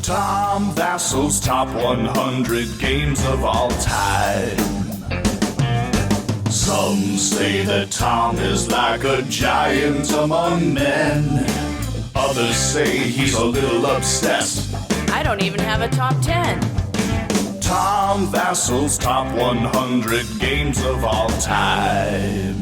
Tom Vasel's top 100 games of all time. Some say that Tom is like a giant among men. Others say he's a little obsessed. I don't even have a top 10. Tom Vasel's top 100 games of all time.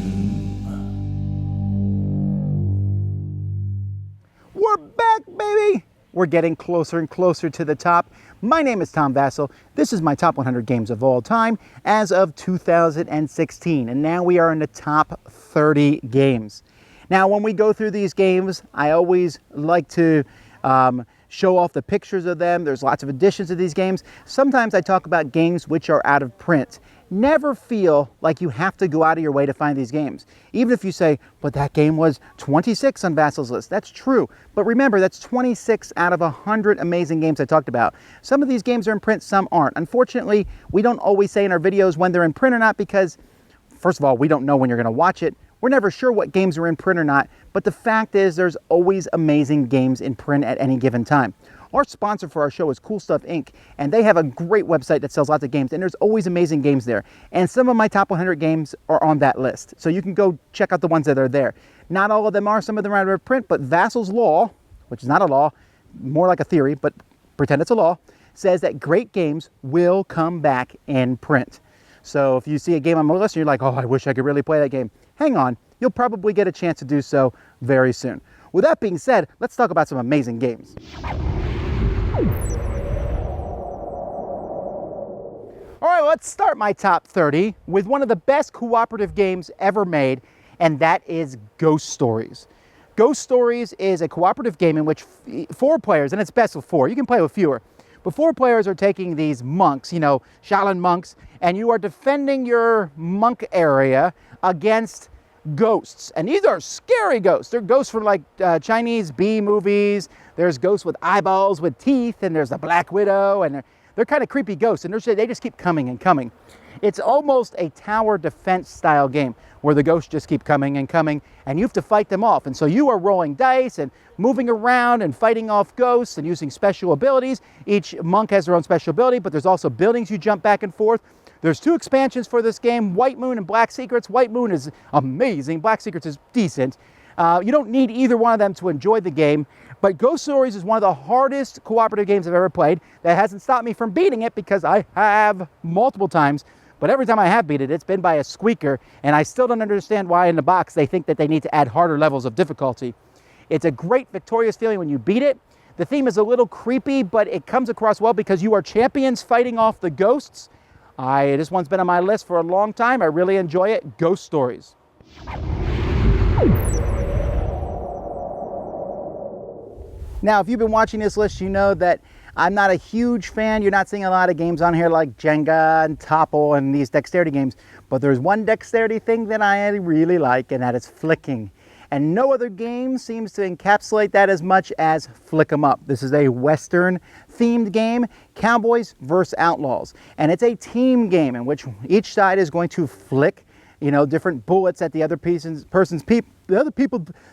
We're back, baby! We're getting closer and closer to the top. My name is Tom Vasel. This is my top 100 games of all time as of 2016. And now we are in the top 30 games. Now, when we go through these games, I always like to show off the pictures of them. There's lots of additions to these games. Sometimes I talk about games which are out of print. Never feel like you have to go out of your way to find these games. Even if you say, but that game was 26 on Vasel's list. That's true. But remember, that's 26 out of 100 amazing games I talked about. Some of these games are in print, some aren't. Unfortunately, we don't always say in our videos when they're in print or not because, first of all, we don't know when you're going to watch it. We're never sure what games are in print or not, but the fact is there's always amazing games in print at any given time. Our sponsor for our show is Cool Stuff Inc., and they have a great website that sells lots of games, and there's always amazing games there. And some of my top 100 games are on that list, so you can go check out the ones that are there. Not all of them are, some of them are out of print, but Vasel's law, which is not a law, more like a theory, but pretend it's a law, says that great games will come back in print. So if you see a game on my list and you're like, oh, I wish I could really play that game, hang on, you'll probably get a chance to do so very soon. With that being said, let's talk about some amazing games. All right, let's start my top 30 with one of the best cooperative games ever made, and that is Ghost Stories. Ghost Stories is a cooperative game in which 4 players, and it's best with 4, you can play with fewer, but 4 players are taking these monks, you know, Shaolin monks, and you are defending your monk area against ghosts. And these are scary ghosts. They're ghosts from like Chinese B movies. There's ghosts with eyeballs, with teeth, and there's the Black Widow, and they're kind of creepy ghosts, and they just keep coming and coming. It's almost a tower defense style game where the ghosts just keep coming and coming, and you have to fight them off. And so you are rolling dice and moving around and fighting off ghosts and using special abilities. Each monk has their own special ability, but there's also buildings you jump back and forth. There's 2 expansions for this game, White Moon and Black Secrets. White Moon is amazing, Black Secrets is decent. You don't need either one of them to enjoy the game, but Ghost Stories is one of the hardest cooperative games I've ever played. That hasn't stopped me from beating it because I have multiple times, but every time I have beat it, it's been by a squeaker, and I still don't understand why in the box they think that they need to add harder levels of difficulty. It's a great victorious feeling when you beat it. The theme is a little creepy, but it comes across well because you are champions fighting off the ghosts. This one's been on my list for a long time. I really enjoy it. Ghost Stories. Now, if you've been watching this list, you know that I'm not a huge fan. You're not seeing a lot of games on here like Jenga and Topple and these dexterity games. But there's one dexterity thing that I really like, and that is flicking. And no other game seems to encapsulate that as much as Flick 'em Up. This is a Western themed game, Cowboys versus Outlaws. And it's a team game in which each side is going to flick, you know, different bullets at the other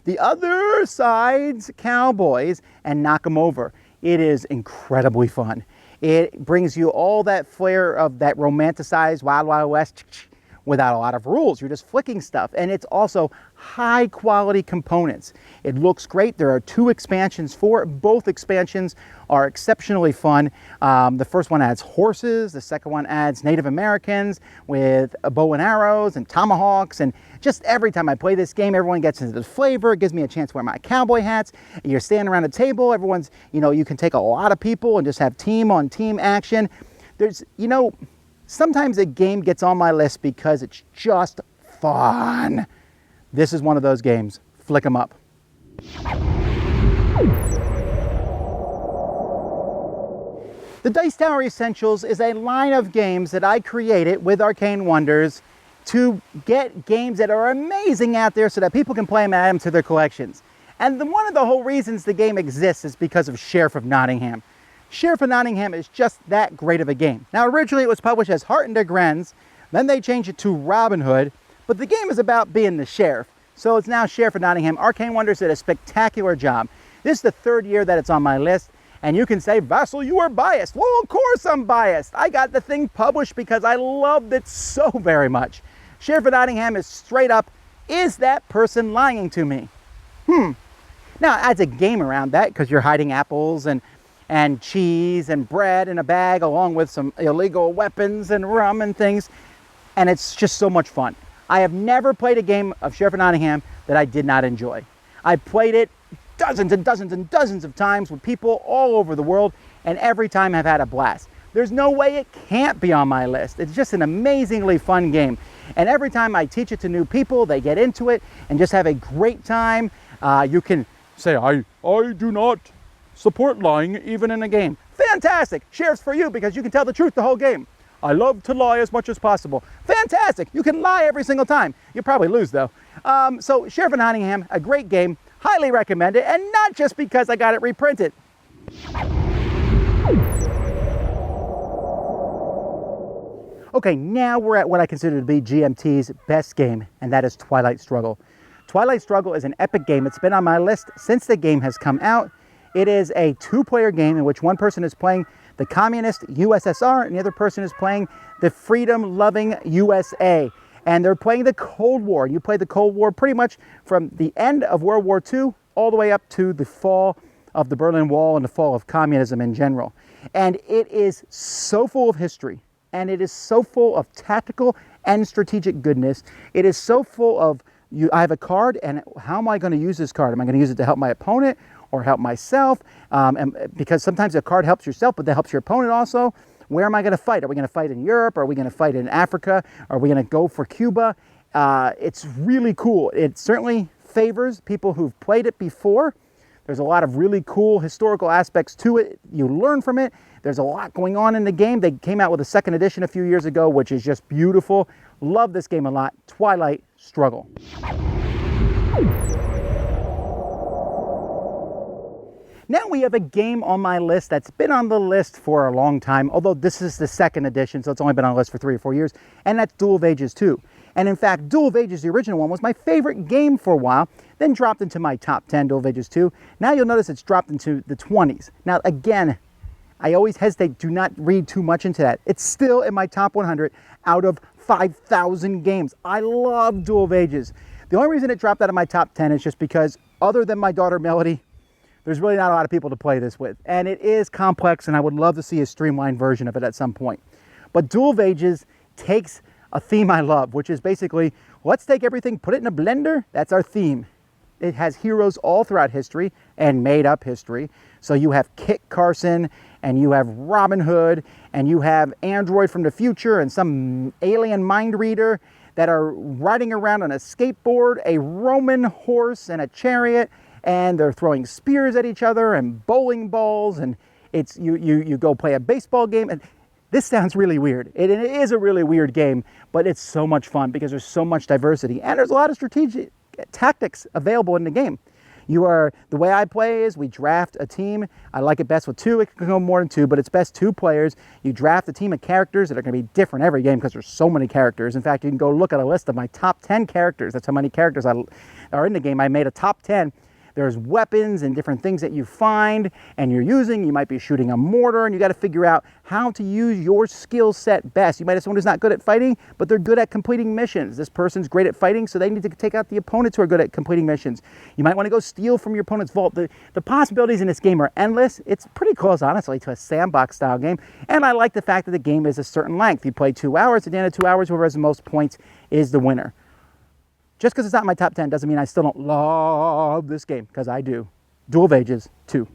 the other side's cowboys and knock them over. It is incredibly fun. It brings you all that flair of that romanticized Wild Wild West without a lot of rules. You're just flicking stuff, and it's also high quality components. It looks great. There are 2 expansions for it. Both expansions are exceptionally fun. The first one adds horses. The second one adds Native Americans with bow and arrows and tomahawks. And just every time I play this game, everyone gets into the flavor. It gives me a chance to wear my cowboy hats. You're standing around a table. Everyone's, you know, you can take a lot of people and just have team on team action. There's, you know, sometimes a game gets on my list because it's just fun. This is one of those games. Flick 'em Up. The Dice Tower Essentials is a line of games that I created with Arcane Wonders to get games that are amazing out there so that people can play them and add them to their collections. And one of the whole reasons the game exists is because of Sheriff of Nottingham. Sheriff of Nottingham is just that great of a game. Now, originally it was published as Heart and Grenz, then they changed it to Robin Hood, but the game is about being the sheriff. So it's now Sheriff of Nottingham. Arcane Wonders did a spectacular job. This is the 3rd year that it's on my list, And you can say, Vasel, you are biased. Well, of course I'm biased. I got the thing published because I loved it so very much. Sheriff of Nottingham is straight up, is that person lying to me? Now, it adds a game around that because you're hiding apples and cheese and bread in a bag along with some illegal weapons and rum and things. And it's just so much fun. I have never played a game of Sheriff of Nottingham that I did not enjoy. I played it dozens and dozens and dozens of times with people all over the world, and every time I've had a blast. There's no way it can't be on my list. It's just an amazingly fun game. And every time I teach it to new people, they get into it and just have a great time. You can say, I do not support lying even in a game. Fantastic. Sheriff's for you because you can tell the truth the whole game. I love to lie as much as possible. Fantastic. You can lie every single time. You'll probably lose though. So Sheriff of Nottingham, a great game. Highly recommend it, and not just because I got it reprinted. Okay, now we're at what I consider to be GMT's best game, and that is Twilight Struggle. Twilight Struggle is an epic game. It's been on my list since the game has come out. It is a two-player game in which one person is playing the communist USSR and the other person is playing the freedom-loving USA. And they're playing the Cold War. You play the Cold War pretty much from the end of World War II all the way up to the fall of the Berlin Wall and the fall of communism in general. And it is so full of history, and it is so full of tactical and strategic goodness. It is so full of, I have a card, and how am I going to use this card? Am I going to use it to help my opponent or help myself? And because sometimes a card helps yourself, but that helps your opponent also. Where am I going to fight? Are we going to fight in Europe? Are we going to fight in Africa? Are we going to go for Cuba? It's really cool. It certainly favors people who've played it before. There's a lot of really cool historical aspects to it. You learn from it. There's a lot going on in the game. They came out with a second edition a few years ago, which is just beautiful. Love this game a lot. Twilight Struggle. Now we have a game on my list that's been on the list for a long time, although this is the second edition, so it's only been on the list for 3 or 4 years, and that's Duel of Ages 2. And in fact, Duel of Ages, the original one, was my favorite game for a while, then dropped into my top 10, Duel of Ages 2. Now you'll notice it's dropped into the 20s. Now again, I always hesitate, do not read too much into that. It's still in my top 100 out of 5,000 games. I love Duel of Ages. The only reason it dropped out of my top 10 is just because, other than my daughter Melody, there's really not a lot of people to play this with. And it is complex, and I would love to see a streamlined version of it at some point. But Duel of Ages takes a theme I love, which is basically, let's take everything, put it in a blender. That's our theme. It has heroes all throughout history and made up history. So you have Kit Carson, and you have Robin Hood, and you have Android from the future, and some alien mind reader that are riding around on a skateboard, a Roman horse, and a chariot, and they're throwing spears at each other and bowling balls, and it's you go play a baseball game. And this sounds really weird. It is a really weird game, but it's so much fun because there's so much diversity, and there's a lot of strategic tactics available in the game. The way I play is we draft a team. I like it best with 2. It can go more than 2, but it's best 2 players. You draft a team of characters that are going to be different every game because there's so many characters. In fact, you can go look at a list of my top 10 characters. That's how many characters are in the game. I made a top 10. There's weapons and different things that you find and you're using. You might be shooting a mortar, and you got to figure out how to use your skill set best. You might have someone who's not good at fighting, but they're good at completing missions. This person's great at fighting, so they need to take out the opponents who are good at completing missions. You might want to go steal from your opponent's vault. The possibilities in this game are endless. It's pretty close, honestly, to a sandbox style game. And I like the fact that the game is a certain length. You play 2 hours. At the end of 2 hours, whoever has the most points is the winner. Just because it's not in my top 10 doesn't mean I still don't love this game, because I do. Duel of Ages 2.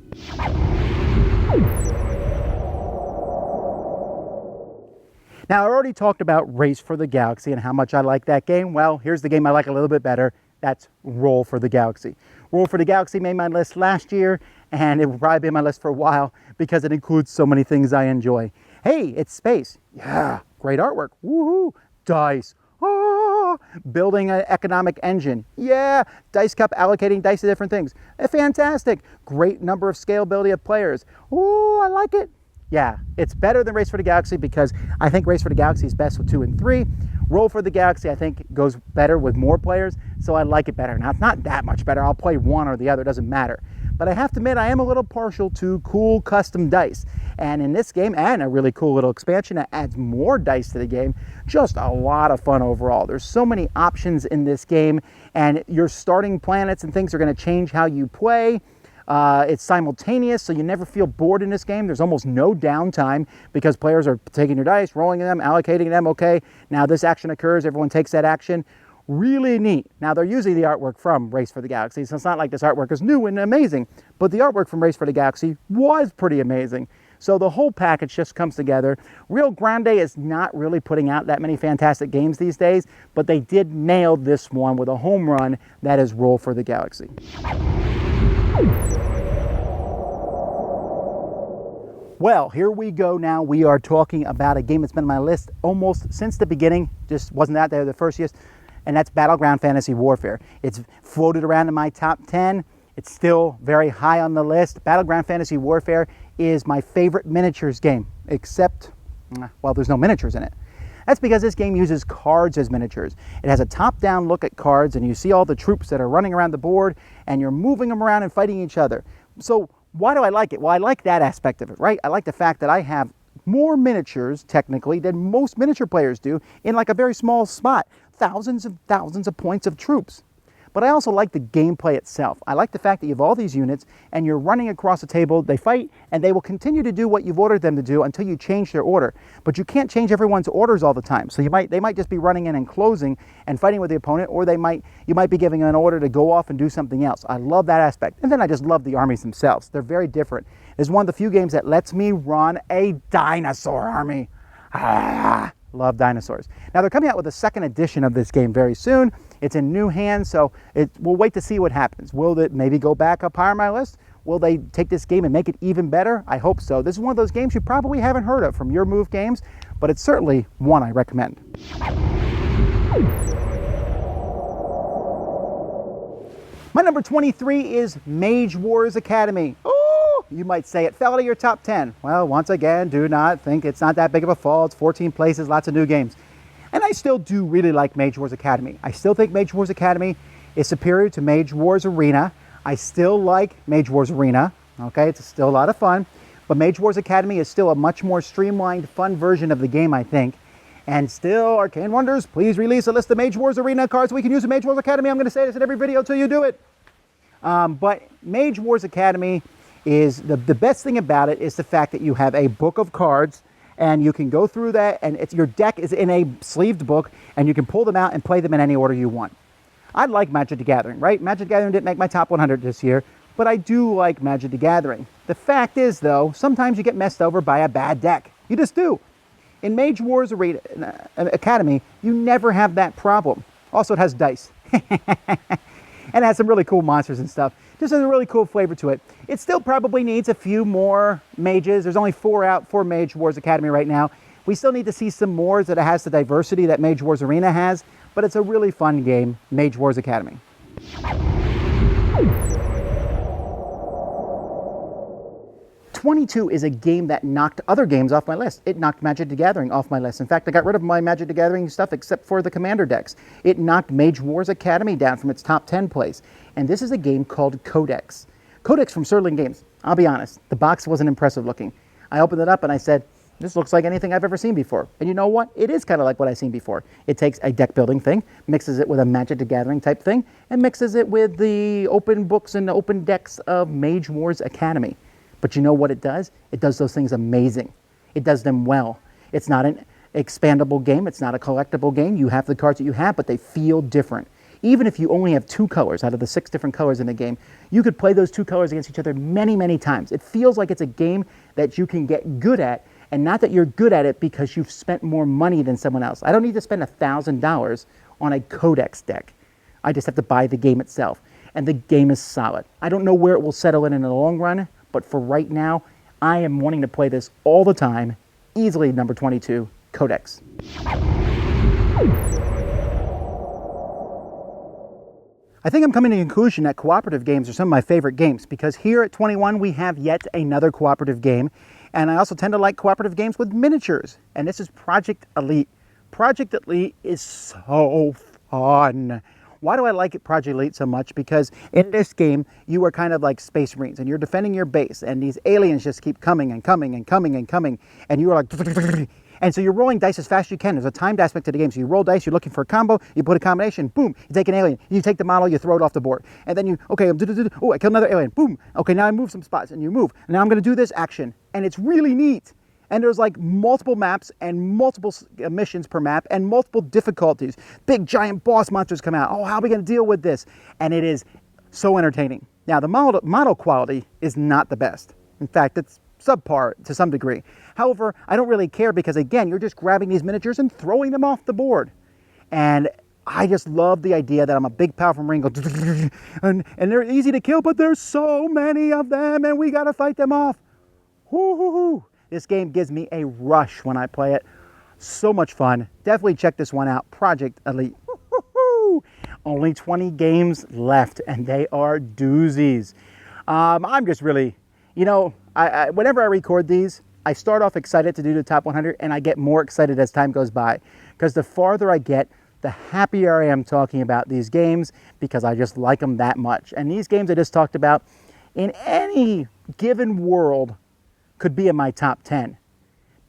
Now, I already talked about Race for the Galaxy and how much I like that game. Well, here's the game I like a little bit better. That's Roll for the Galaxy. Roll for the Galaxy made my list last year, and it will probably be on my list for a while because it includes so many things I enjoy. Hey, it's space. Yeah, great artwork. Woohoo! Dice. Building an economic engine. Yeah, dice cup, allocating dice to different things. Fantastic. Great number of scalability of players. Ooh, I like it. Yeah, it's better than Race for the Galaxy because I think Race for the Galaxy is best with 2 and 3. Roll for the Galaxy, I think, goes better with more players, so I like it better. Now, it's not that much better. I'll play one or the other, it doesn't matter. But I have to admit, I am a little partial to cool custom dice. And in this game, and a really cool little expansion that adds more dice to the game, just a lot of fun overall. There's so many options in this game, and your starting planets and things are going to change how you play. It's simultaneous, so you never feel bored in this game. There's almost no downtime because players are taking your dice, rolling them, allocating them. Okay, now this action occurs, everyone takes that action. Really neat. Now, they're using the artwork from Race for the Galaxy, so it's not like this artwork is new and amazing, but the artwork from Race for the Galaxy was pretty amazing. So the whole package just comes together. Rio Grande is not really putting out that many fantastic games these days, but they did nail this one with a home run. That is Roll for the Galaxy. Well, here we go now. We are talking about a game that's been on my list almost since the beginning. Just wasn't out there the first years. And that's Battleground Fantasy Warfare. It's floated around in my top 10. It's still very high on the list. Battleground Fantasy Warfare is my favorite miniatures game, except, well, there's no miniatures in it. That's because this game uses cards as miniatures. It has a top-down look at cards, and you see all the troops that are running around the board, and you're moving them around and fighting each other. So why do I like it? Well, I like that aspect of it, right? I like the fact that I have more miniatures, technically, than most miniature players do in like a very small spot. Thousands of points of troops. But I also like the gameplay itself. I like the fact that you have all these units and you're running across the table, they fight, and they will continue to do what you've ordered them to do until you change their order. But you can't change everyone's orders all the time. So they might just be running in and closing and fighting with the opponent, or you might be giving an order to go off and do something else. I love that aspect. And then I just love the armies themselves. They're very different. It's one of the few games that lets me run a dinosaur army. Love dinosaurs. Now, they're coming out with a second edition of this game very soon. It's in new hands, so we'll wait to see what happens. Will it maybe go back up higher on my list? Will they take this game and make it even better? I hope so. This is one of those games you probably haven't heard of from Your Move Games, but it's certainly one I recommend. My number 23 is Mage Wars Academy. You might say it fell out of your top 10. Well, once again, do not think it's not that big of a fall. It's 14 places, lots of new games. And I still do really like Mage Wars Academy. I still think Mage Wars Academy is superior to Mage Wars Arena. I still like Mage Wars Arena. Okay, it's still a lot of fun. But Mage Wars Academy is still a much more streamlined, fun version of the game, I think. And still, Arcane Wonders, please release a list of Mage Wars Arena cards we can use in Mage Wars Academy. I'm going to say this in every video until you do it. But Mage Wars Academy is the best thing about it is the fact that you have a book of cards and you can go through that, and your deck is in a sleeved book and you can pull them out and play them in any order you want. I like Magic the Gathering, right? Magic the Gathering didn't make my top 100 this year, but I do like Magic the Gathering. The fact is, though, sometimes you get messed over by a bad deck. You just do. In Mage Wars Arena, Academy, you never have that problem. Also, it has dice. And it has some really cool monsters and stuff. Just has a really cool flavor to it. It still probably needs a few more mages. There's only 4 out for Mage Wars Academy right now. We still need to see some more that it has the diversity that Mage Wars Arena has, but it's a really fun game, Mage Wars Academy. 22 is a game that knocked other games off my list. It knocked Magic the Gathering off my list. In fact, I got rid of my Magic the Gathering stuff except for the Commander decks. It knocked Mage Wars Academy down from its top 10 place. And this is a game called Codex. Codex from Sterling Games. I'll be honest, the box wasn't impressive looking. I opened it up and I said, this looks like anything I've ever seen before. And you know what? It is kind of like what I've seen before. It takes a deck building thing, mixes it with a Magic the Gathering type thing, and mixes it with the open books and the open decks of Mage Wars Academy. But you know what it does? It does those things amazing. It does them well. It's not an expandable game. It's not a collectible game. You have the cards that you have, but they feel different. Even if you only have 2 colors out of the 6 different colors in the game, you could play those 2 colors against each other many, many times. It feels like it's a game that you can get good at, and not that you're good at it because you've spent more money than someone else. I don't need to spend $1,000 on a Codex deck. I just have to buy the game itself. And the game is solid. I don't know where it will settle in the long run, but for right now, I am wanting to play this all the time. Easily number 22, Codex. I think I'm coming to the conclusion that cooperative games are some of my favorite games because here at 21 we have yet another cooperative game, and I also tend to like cooperative games with miniatures, and this is Project Elite. Project Elite is so fun. Why do I like Project Elite so much? Because in this game, you are kind of like Space Marines, and you're defending your base, and these aliens just keep coming and coming and coming and coming, and you are like, and so you're rolling dice as fast as you can. There's a timed aspect to the game. So you roll dice, you're looking for a combo, you put a combination, boom, you take an alien, you take the model, you throw it off the board. And then okay, oh, I killed another alien, boom. Okay, now I move some spots, and you move. And now I'm gonna do this action. And it's really neat. And there's like multiple maps and multiple missions per map and multiple difficulties. Big giant boss monsters come out. Oh, how are we gonna deal with this? And it is so entertaining. Now the model quality is not the best. In fact, it's subpar to some degree. However, I don't really care because again, you're just grabbing these miniatures and throwing them off the board. And I just love the idea that I'm a big powerful Marine, and they're easy to kill, but there's so many of them and we gotta fight them off. Woo-hoo-hoo. This game gives me a rush when I play it. So much fun. Definitely check this one out, Project Elite. Woo-hoo-hoo. Only 20 games left and they are doozies. I'm just really, whenever I record these, I start off excited to do the top 100 and I get more excited as time goes by. Because the farther I get, the happier I am talking about these games because I just like them that much. And these games I just talked about, in any given world, could be in my top 10.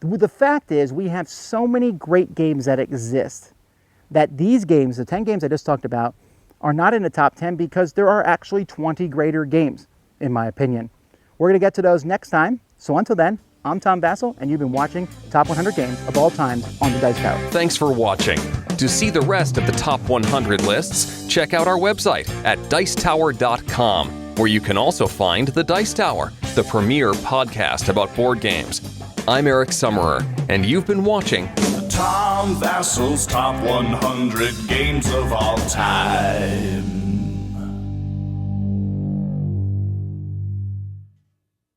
The fact is, we have so many great games that exist that these games, the 10 games I just talked about, are not in the top 10 because there are actually 20 greater games, in my opinion. We're going to get to those next time. So until then, I'm Tom Vasel, and you've been watching Top 100 Games of All Time on the Dice Tower. Thanks for watching. To see the rest of the Top 100 lists, check out our website at dicetower.com, where you can also find The Dice Tower, the premier podcast about board games. I'm Eric Summerer, and you've been watching Tom Vasel's Top 100 Games of All Time.